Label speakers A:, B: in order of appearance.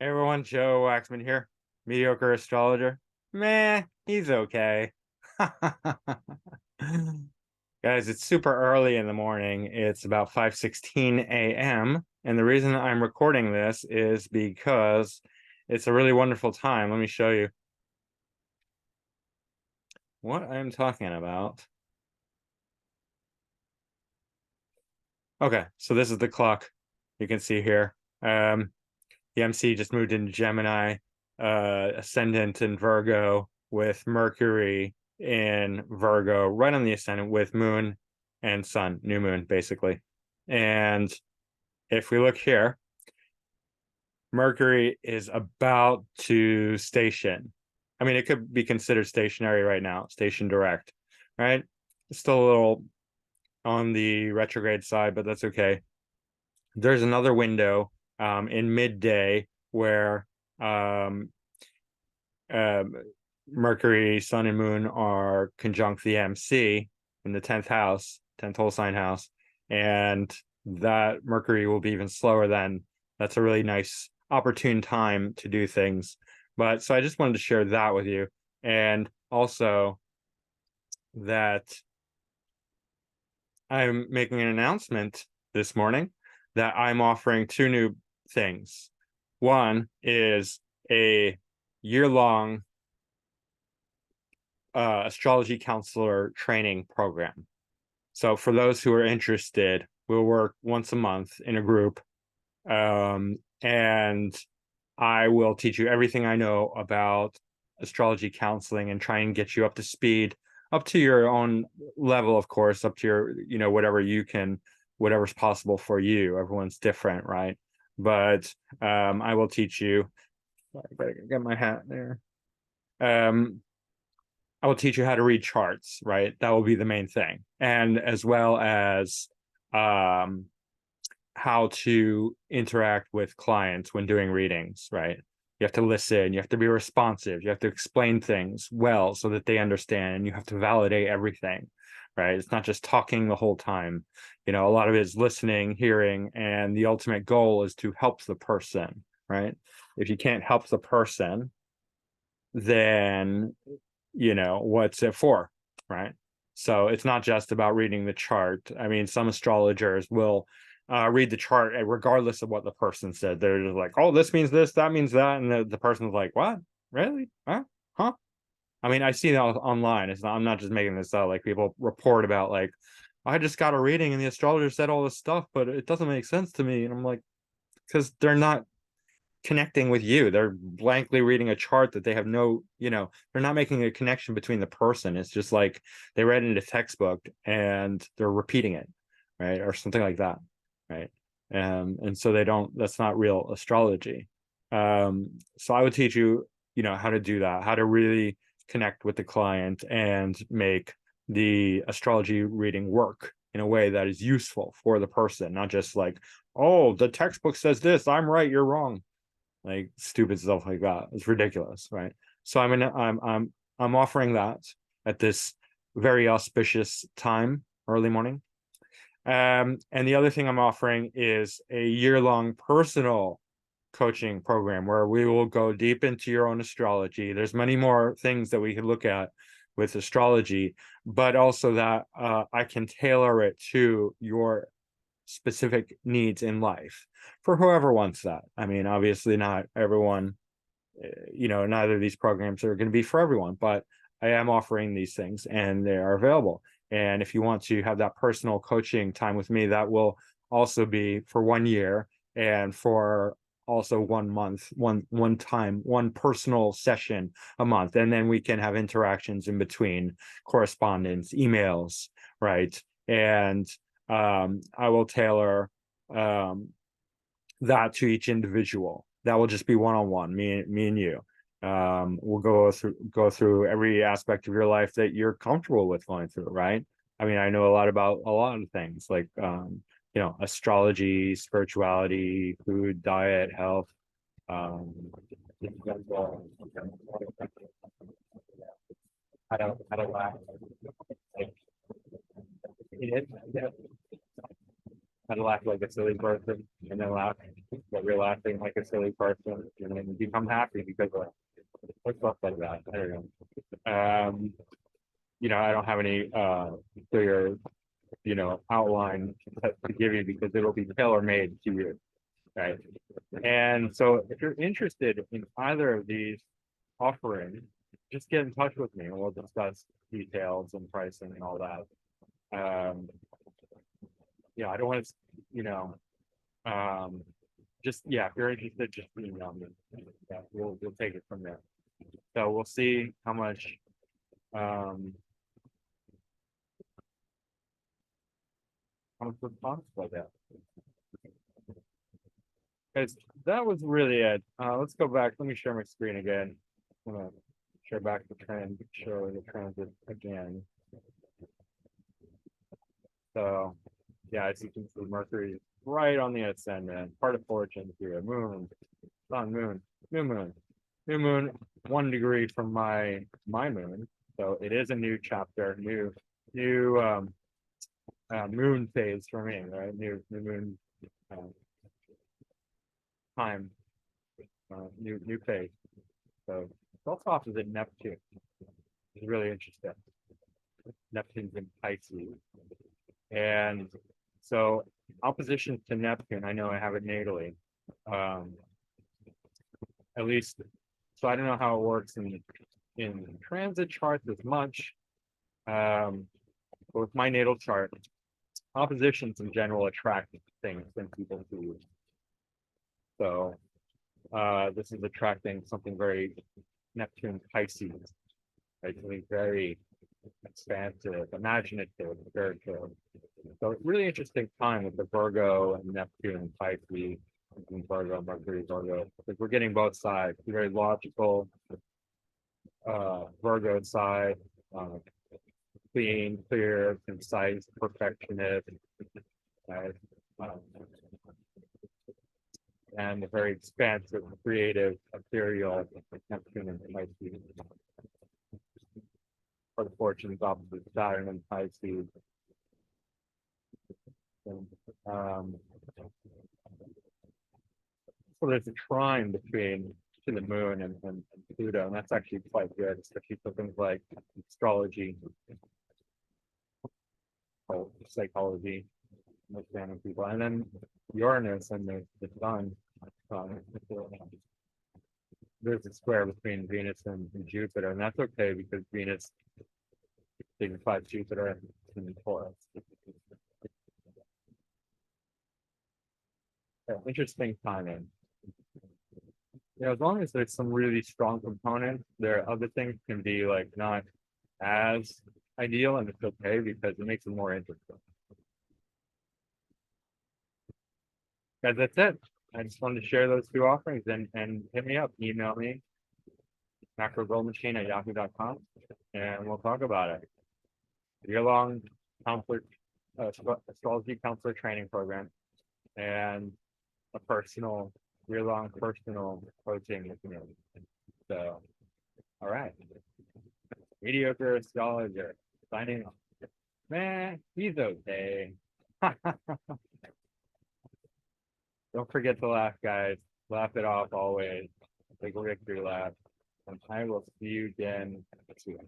A: Hey everyone, Joe Waxman here. Mediocre astrologer. Meh, he's okay. Guys, it's super early in the morning. It's about 5:16 a.m. And the reason I'm recording this is because it's a really wonderful time. Let me show you what I'm talking about. Okay, so this is the clock you can see here. The MC just moved into Gemini, ascendant in Virgo, with Mercury in Virgo, right on the ascendant with Moon and Sun, new moon, basically. And if we look here, Mercury is about to station. I mean, it could be considered stationary right now, station direct, right? It's still a little on the retrograde side, but that's okay. There's another window in midday where um, um, Mercury, Sun, and Moon are conjunct the MC in the 10th house, 10th whole sign house, and that Mercury will be even slower then. That's a really nice, opportune time to do things. But so I just wanted to share that with you, and also that I'm making an announcement this morning that I'm offering two new things. One is a year-long astrology counselor training program. So for those who are interested, we'll work once a month in a group, and I will teach you everything I know about astrology counseling and try and get you up to speed, up to your own level, of course, up to your, whatever you can, whatever's possible for you. Everyone's different, right? But I will teach you. I better get my hat there. Um, I will teach you how to read charts, right? That will be the main thing. And as well as um, how to interact with clients when doing readings, right? You have to listen, you have to be responsive, you have to explain things well so that they understand, and you have to validate everything, right? It's not just talking the whole time. A lot of it is listening, hearing, and the ultimate goal is to help the person, right? If you can't help the person, then what's it for, right? So it's not just about reading the chart. I mean, some astrologers will read the chart regardless of what the person said. They're just like, oh, this means this, that means that, and the person's like, what, really, huh? I mean, I see that online. I'm not just making this up. Like, people report about, like, I just got a reading and the astrologer said all this stuff, but it doesn't make sense to me. And I'm like, because they're not connecting with you. They're blankly reading a chart that they have no, they're not making a connection between the person. It's just like they read it in a textbook and they're repeating it, right? Or something like that, right? And so that's not real astrology. So I would teach you, how to do that, how to really connect with the client and make the astrology reading work in a way that is useful for the person, not just like, oh, the textbook says this, I'm right, you're wrong, like stupid stuff like that. It's ridiculous, right? So I'm offering that at this very auspicious time, early morning. And the other thing I'm offering is a year-long personal coaching program where we will go deep into your own astrology. There's many more things that we can look at with astrology, but also that I can tailor it to your specific needs in life for whoever wants that. I mean, obviously not everyone, neither of these programs are going to be for everyone, but I am offering these things and they are available. And if you want to have that personal coaching time with me, that will also be for 1 year and for also 1 month, one time, one personal session a month. And then we can have interactions in between, correspondence, emails, right? And I will tailor that to each individual. That will just be one-on-one, me and you. We'll go through every aspect of your life that you're comfortable with going through, right? I mean, I know a lot about a lot of things like astrology, spirituality, food, diet, health. Um, how to laugh. Try to laugh like a silly person, and then laugh that you're laughing like a silly person, and then become happy because of stuff like that. I don't know. I don't have any clear, outline to give you because it'll be tailor made to you, right? And so, if you're interested in either of these offerings, just get in touch with me, and we'll discuss details and pricing and all that. I don't want to, you know, just if you're interested, just email me. Yeah, we'll take it from there. So we'll see how much response like that. Because that was really it. Let's go back. Let me share my screen again. I'm gonna share back the trend, show the transit again. So as you can see, Mercury is right on the ascendant, part of fortune here. Moon, sun, moon, new moon, new moon, 1 degree from my moon. So it is a new chapter, new moon phase for me, right? New moon time, new phase. So also opposite Neptune. It's really interesting. Neptune's in Pisces, and so opposition to Neptune, I know I have it natally. At least, so I don't know how it works in transit charts as much. But with my natal chart, oppositions in general attract things in people who. So this is attracting something very Neptune Pisces, right? Something very expansive, imaginative, spiritual. So really interesting time with the Virgo and Neptune Pisces, and Virgo, Mercury, Virgo, because we're getting both sides. Very logical Virgo side, clean, clear, concise, perfectionist, and a very expansive, creative, ethereal Neptune and Pisces. For the fortunes opposite Saturn and Pisces. So there's a trine between to the moon and Pluto, and that's actually quite good, especially for things like astrology, psychology, understanding people. And then Uranus and the sun. There's a square between Venus and Jupiter, and that's okay because Venus signifies Jupiter in Taurus. Interesting timing. As long as there's some really strong components, there are other things can be like not as ideal, and it's okay because it makes it more interesting. Guys, that's it. I just wanted to share those two offerings and hit me up, email me, macrogoldmachine@yahoo.com, and we'll talk about it. Year-long counselor, astrology counselor training program, and a year-long personal coaching with me. So, all right. Mediocre astrologer signing off. Man, he's okay. Don't forget to laugh, guys. Laugh it off always. Take a victory laugh. And I will see you again next week.